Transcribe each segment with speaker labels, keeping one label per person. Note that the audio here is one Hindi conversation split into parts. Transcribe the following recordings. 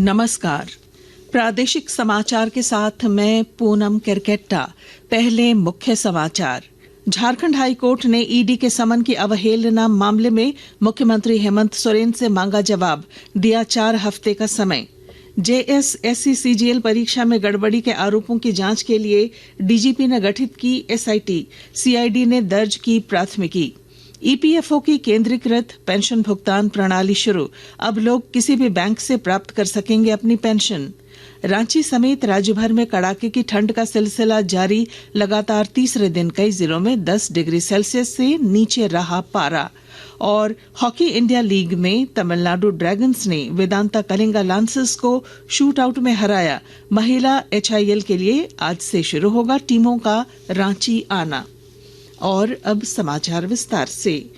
Speaker 1: नमस्कार। प्रादेशिक समाचार के साथ मैं पूनम किरकेट्टा। पहले मुख्य समाचार। झारखंड हाई कोर्ट ने ईडी के समन की अवहेलना मामले में मुख्यमंत्री हेमंत सोरेन से मांगा जवाब, दिया 4 हफ्ते का समय। जेएसएससी सीजीएल परीक्षा में गड़बड़ी के आरोपों की जांच के लिए डीजीपी ने गठित की एसआईटी, सीआईडी ने दर्ज की प्राथमिकी। ईपीएफओ की केंद्रीकृत पेंशन भुगतान प्रणाली शुरू, अब लोग किसी भी बैंक से प्राप्त कर सकेंगे अपनी पेंशन। रांची समेत राज्य भर में कड़ाके की ठंड का सिलसिला जारी, लगातार तीसरे दिन कई जिलों में 10 डिग्री सेल्सियस से नीचे रहा पारा। और हॉकी इंडिया लीग में तमिलनाडु ड्रैगन्स ने वेदांता कलिंगा लांसर्स को शूट आउट में हराया। महिला एचआईएल के लिए आज से शुरू होगा टीमों का रांची आना। और अब समाचार विस्तार से।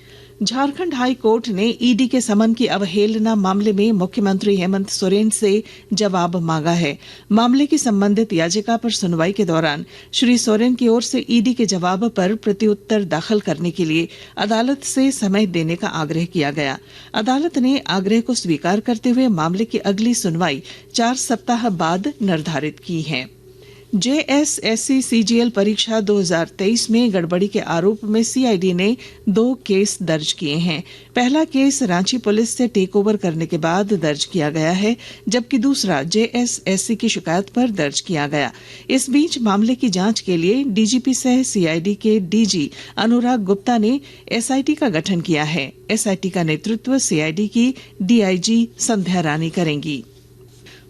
Speaker 1: झारखंड हाई कोर्ट ने ईडी के समन की अवहेलना मामले में मुख्यमंत्री हेमंत सोरेन से जवाब मांगा है। मामले की संबंधित याचिका पर सुनवाई के दौरान श्री सोरेन की ओर से ईडी के जवाब पर प्रत्युत्तर दाखिल करने के लिए अदालत से समय देने का आग्रह किया गया। अदालत ने आग्रह को स्वीकार करते हुए मामले की अगली सुनवाई 4 सप्ताह बाद निर्धारित की है। जेएसएससी सीजीएल परीक्षा 2023 में गड़बड़ी के आरोप में सीआईडी ने 2 केस दर्ज किए हैं। पहला केस रांची पुलिस से टेक ओवर करने के बाद दर्ज किया गया है, जबकि दूसरा जेएसएससी की शिकायत पर दर्ज किया गया। इस बीच मामले की जांच के लिए डीजीपी सह सीआईडी के डीजी अनुराग गुप्ता ने एसआईटी का गठन किया है। एसआईटी का नेतृत्व सीआईडी की डीआईजी संध्या रानी करेंगी।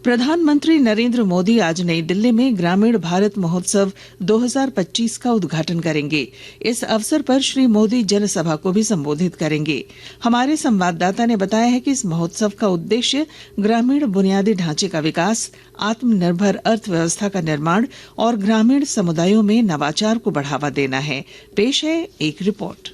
Speaker 1: प्रधानमंत्री नरेंद्र मोदी आज नई दिल्ली में ग्रामीण भारत महोत्सव 2025 का उद्घाटन करेंगे। इस अवसर पर श्री मोदी जनसभा को भी संबोधित करेंगे। हमारे संवाददाता ने बताया है कि इस महोत्सव का उद्देश्य ग्रामीण बुनियादी ढांचे का विकास, आत्मनिर्भर अर्थव्यवस्था का निर्माण और ग्रामीण समुदायों में नवाचार को बढ़ावा देना है। पेश है एक रिपोर्ट।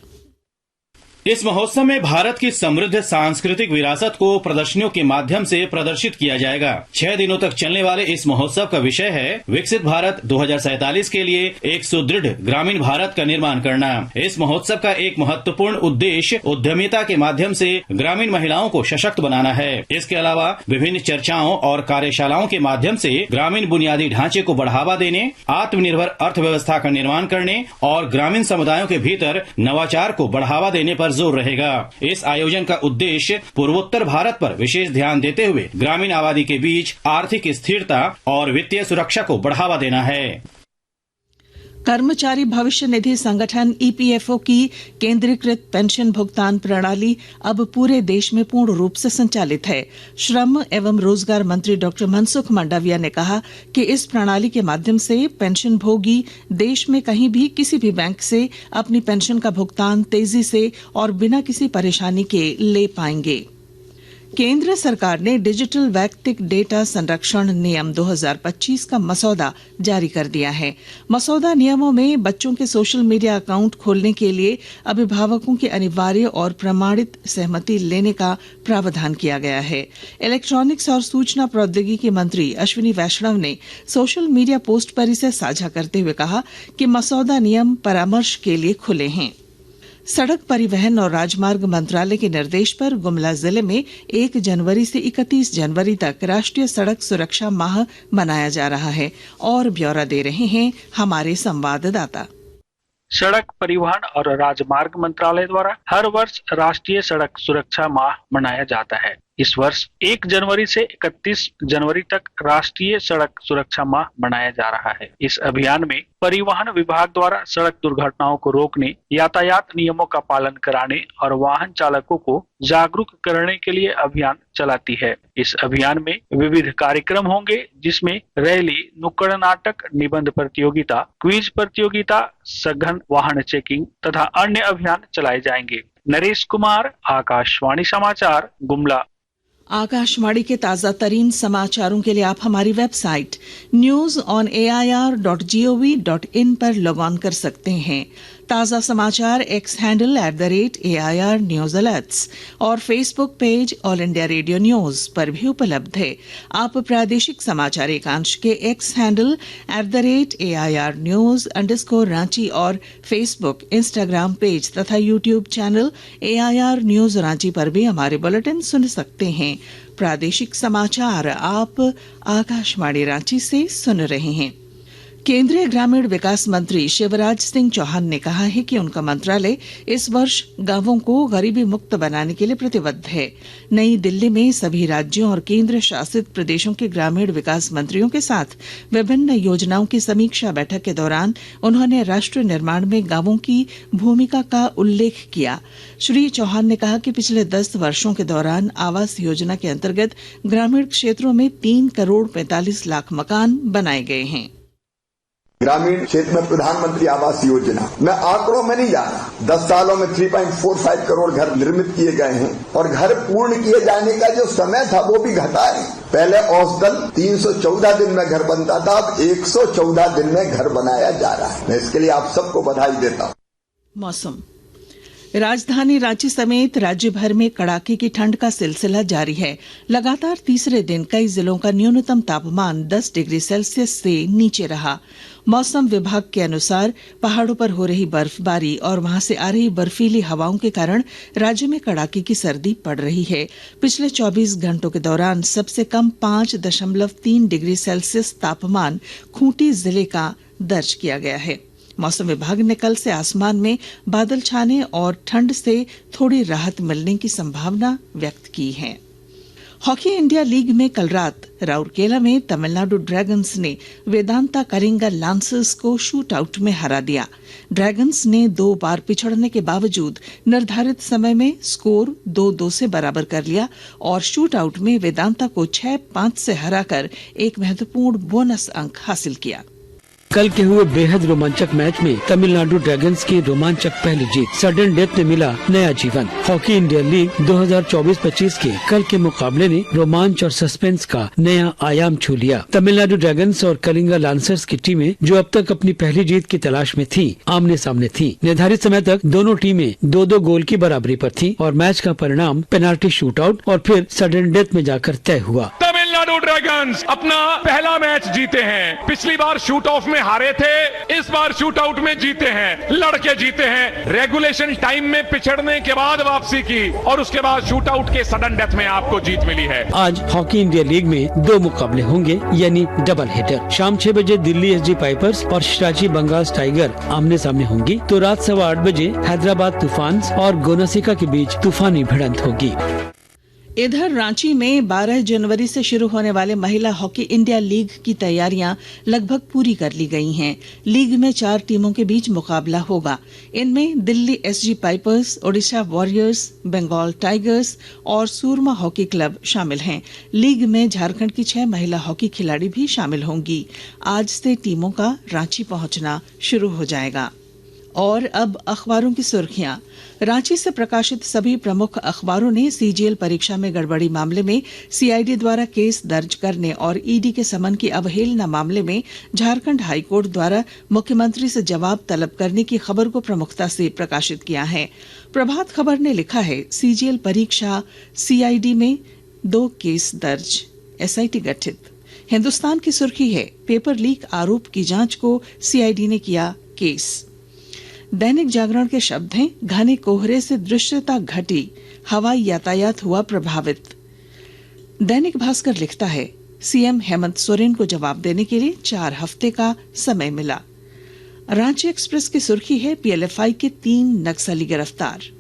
Speaker 2: इस महोत्सव में भारत की समृद्ध सांस्कृतिक विरासत को प्रदर्शनियों के माध्यम से प्रदर्शित किया जाएगा। 6 दिनों तक चलने वाले इस महोत्सव का विषय है विकसित भारत 2047 के लिए एक सुदृढ़ ग्रामीण भारत का निर्माण करना। इस महोत्सव का एक महत्वपूर्ण उद्देश्य उद्यमिता के माध्यम से ग्रामीण महिलाओं को सशक्त बनाना है। इसके अलावा विभिन्न चर्चाओं और कार्यशालाओं के माध्यम से ग्रामीण बुनियादी ढांचे को बढ़ावा देने, आत्मनिर्भर अर्थव्यवस्था का निर्माण करने और ग्रामीण समुदायों के भीतर नवाचार को बढ़ावा देने पर जोर रहेगा। इस आयोजन का उद्देश्य पूर्वोत्तर भारत पर विशेष ध्यान देते हुए ग्रामीण आबादी के बीच आर्थिक स्थिरता और वित्तीय सुरक्षा को बढ़ावा देना है।
Speaker 1: कर्मचारी भविष्य निधि संगठन ईपीएफओ की केंद्रीकृत पेंशन भुगतान प्रणाली अब पूरे देश में पूर्ण रूप से संचालित है। श्रम एवं रोजगार मंत्री डॉक्टर मनसुख मांडविया ने कहा कि इस प्रणाली के माध्यम से पेंशन भोगी देश में कहीं भी किसी भी बैंक से अपनी पेंशन का भुगतान तेजी से और बिना किसी परेशानी के ले पाएंगे। केंद्र सरकार ने डिजिटल वैयक्तिक डेटा संरक्षण नियम 2025 का मसौदा जारी कर दिया है। मसौदा नियमों में बच्चों के सोशल मीडिया अकाउंट खोलने के लिए अभिभावकों की अनिवार्य और प्रमाणित सहमति लेने का प्रावधान किया गया है। इलेक्ट्रॉनिक्स और सूचना प्रौद्योगिकी मंत्री अश्विनी वैष्णव ने सोशल मीडिया पोस्ट पर इसे साझा करते हुए कहा कि मसौदा नियम परामर्श के लिए खुले हैं। सड़क परिवहन और राजमार्ग मंत्रालय के निर्देश पर गुमला जिले में 1 जनवरी से 31 जनवरी तक राष्ट्रीय सड़क सुरक्षा माह मनाया जा रहा है। और ब्यौरा दे रहे हैं हमारे संवाददाता।
Speaker 3: सड़क परिवहन और राजमार्ग मंत्रालय द्वारा हर वर्ष राष्ट्रीय सड़क सुरक्षा माह मनाया जाता है। इस वर्ष 1 जनवरी से 31 जनवरी तक राष्ट्रीय सड़क सुरक्षा माह मनाया जा रहा है। इस अभियान में परिवहन विभाग द्वारा सड़क दुर्घटनाओं को रोकने, यातायात नियमों का पालन कराने और वाहन चालकों को जागरूक करने के लिए अभियान चलाती है। इस अभियान में विविध कार्यक्रम होंगे, जिसमें रैली, नुक्कड़ नाटक, निबंध प्रतियोगिता, क्विज प्रतियोगिता, सघन वाहन चेकिंग तथा अन्य अभियान चलाए जाएंगे। नरेश कुमार, आकाशवाणी समाचार, गुमला।
Speaker 1: आकाशवाणी के ताजा तरीन समाचारों के लिए आप हमारी वेबसाइट newsonair.gov.in पर लॉग ऑन कर सकते हैं। ताजा समाचार x handle @AIR News Alerts और Facebook page all India radio news पर भी उपलब्ध है। आप प्रादेशिक समाचार एकांश के एक्स हैंडल @AIR News_Ranchi और फेसबुक, इंस्टाग्राम पेज तथा YouTube channel AIR News Ranchi पर भी हमारे बुलेटिन सुन सकते हैं। प्रादेशिक समाचार आप आकाशवाणी रांची से सुन रहे हैं। केंद्रीय ग्रामीण विकास मंत्री शिवराज सिंह चौहान ने कहा है कि उनका मंत्रालय इस वर्ष गांवों को गरीबी मुक्त बनाने के लिए प्रतिबद्ध है। नई दिल्ली में सभी राज्यों और केंद्र शासित प्रदेशों के ग्रामीण विकास मंत्रियों के साथ विभिन्न योजनाओं की समीक्षा बैठक के दौरान उन्होंने राष्ट्र निर्माण में गांवों की भूमिका का उल्लेख किया। श्री चौहान ने कहा कि पिछले 10 वर्षों के दौरान आवास योजना के अंतर्गत ग्रामीण क्षेत्रों में 3 करोड़ 45 लाख मकान बनाए गए हैं।
Speaker 4: ग्रामीण क्षेत्र में प्रधानमंत्री आवास योजना, मैं आंकड़ों में नहीं जा रहा, 10 सालों में 3.45 करोड़ घर निर्मित किए गए हैं और घर पूर्ण किए जाने का जो समय था वो भी घटा है। पहले औसतन 314 दिन में घर बनता था, अब 114 दिन में घर बनाया जा रहा है। मैं इसके लिए आप सबको बधाई देता हूँ।
Speaker 1: मौसम। राजधानी रांची समेत राज्य भर में कड़ाके की ठंड का सिलसिला जारी है। लगातार तीसरे दिन कई जिलों का न्यूनतम तापमान 10 डिग्री सेल्सियस से नीचे रहा। मौसम विभाग के अनुसार पहाड़ों पर हो रही बर्फबारी और वहां से आ रही बर्फीली हवाओं के कारण राज्य में कड़ाके की सर्दी पड़ रही है। पिछले 24 घंटों के दौरान सबसे कम 5.3 डिग्री सेल्सियस तापमान खूंटी जिले का दर्ज किया गया है। मौसम विभाग ने कल से आसमान में बादल छाने और ठंड से थोड़ी राहत मिलने की संभावना व्यक्त की है। हॉकी इंडिया लीग में कल रात राउरकेला में तमिलनाडु ड्रैगन्स ने वेदांता कलिंगा लांसर्स को शूट आउट में हरा दिया। ड्रैगन्स ने 2 बार पिछड़ने के बावजूद निर्धारित समय में स्कोर 2-2 से बराबर कर लिया और शूट आउट में वेदांता को 6-5 से हराकर एक महत्वपूर्ण बोनस अंक हासिल किया।
Speaker 5: कल के हुए बेहद रोमांचक मैच में तमिलनाडु ड्रैगन्स की रोमांचक पहली जीत, सडन डेथ ने मिला नया जीवन। हॉकी इंडिया लीग 2024-25 के कल के मुकाबले ने रोमांच और सस्पेंस का नया आयाम छू लिया। तमिलनाडु ड्रैगन्स और कलिंगा लांसर्स की टीमें, जो अब तक अपनी पहली जीत की तलाश में थी, आमने सामने थी। निर्धारित समय तक दोनों टीमें 2-2 गोल की बराबरी पर थी और मैच का परिणाम पेनाल्टी शूटआउट और फिर सडन डेथ में जाकर तय हुआ।
Speaker 6: तमिलनाडु ड्रैगन्स अपना पहला मैच जीते हैं। पिछली बार शूट ऑफ में हारे थे, इस बार शूट आउट में जीते हैं, लड़के जीते हैं। रेगुलेशन टाइम में पिछड़ने के बाद वापसी की और उसके बाद शूट आउट के सडन डेथ में आपको जीत मिली है।
Speaker 5: आज हॉकी इंडिया लीग में 2 मुकाबले होंगे, यानी डबल हेडर। शाम 6 बजे दिल्ली एसजी पाइपर्स और शिराची बंगाल टाइगर आमने सामने होंगी, तो रात 8:15 बजे हैदराबाद तूफान और गोनासिका के बीच तूफानी भिड़ंत होगी।
Speaker 1: इधर रांची में 12 जनवरी से शुरू होने वाले महिला हॉकी इंडिया लीग की तैयारियां लगभग पूरी कर ली गई हैं। लीग में 4 टीमों के बीच मुकाबला होगा। इनमें Delhi SG Pipers, Odisha Warriors, Bengal Tigers और सूरमा हॉकी क्लब शामिल हैं। लीग में झारखंड की 6 महिला हॉकी खिलाड़ी भी शामिल होंगी। आज से टीमों का रांची पहुंचना शुरू हो जाएगा। और अब अखबारों की सुर्खियां। रांची से प्रकाशित सभी प्रमुख अखबारों ने सीजीएल परीक्षा में गड़बड़ी मामले में सीआईडी द्वारा केस दर्ज करने और ईडी के समन की अवहेलना मामले में झारखंड हाईकोर्ट द्वारा मुख्यमंत्री से जवाब तलब करने की खबर को प्रमुखता से प्रकाशित किया है। प्रभात खबर ने लिखा है, सीजीएल परीक्षा सीआईडी में 2 केस दर्ज, एसआईटी गठित। हिंदुस्तान की सुर्खी है, पेपर लीक आरोप की जांच को सीआईडी ने किया केस। दैनिक जागरण के शब्द हैं, घने कोहरे से दृश्यता घटी, हवाई यातायात हुआ प्रभावित। दैनिक भास्कर लिखता है, सीएम हेमंत सोरेन को जवाब देने के लिए 4 हफ्ते का समय मिला। रांची एक्सप्रेस की सुर्खी है, पीएलएफआई के 3 नक्सली गिरफ्तार।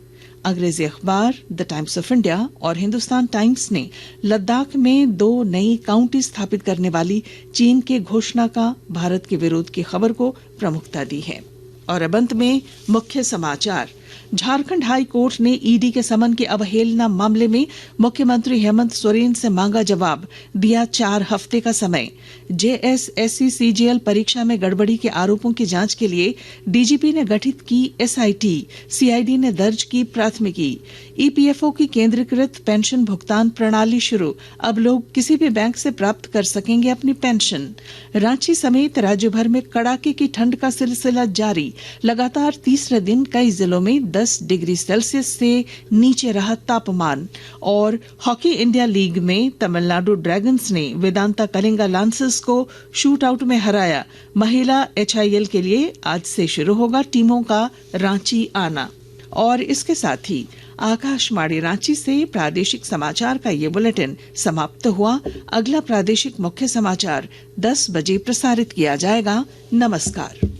Speaker 1: अंग्रेजी अखबार द टाइम्स ऑफ इंडिया और हिंदुस्तान टाइम्स ने लद्दाख में 2 नई काउंटी स्थापित करने वाली चीन की घोषणा का भारत के विरोध की खबर को प्रमुखता दी है। और अब अंत में मुख्य समाचार। झारखंड हाई कोर्ट ने ईडी के समन की अवहेलना मामले में मुख्यमंत्री हेमंत सोरेन से मांगा जवाब, दिया 4 हफ्ते का समय। जेएसएससी सीजीएल परीक्षा में गड़बड़ी के आरोपों की जांच के लिए डीजीपी ने गठित की एसआईटी, सीआईडी ने दर्ज की प्राथमिकी। ईपीएफओ की केंद्रीकृत पेंशन भुगतान प्रणाली शुरू, अब लोग किसी भी बैंक से प्राप्त कर सकेंगे अपनी पेंशन। रांची समेत राज्य भर में कड़ाके की ठंड का सिलसिला जारी, लगातार तीसरे दिन कई जिलों में 10 डिग्री सेल्सियस से नीचे रहा तापमान। और हॉकी इंडिया लीग में तमिलनाडु ड्रैगन्स ने वेदांता कलिंगा लांसर्स को शूट आउट में हराया। महिला एचआईएल के लिए आज से शुरू होगा टीमों का रांची आना। और इसके साथ ही आकाशवाणी रांची से प्रादेशिक समाचार का ये बुलेटिन समाप्त हुआ। अगला प्रादेशिक मुख्य समाचार 10 बजे प्रसारित किया जाएगा। नमस्कार।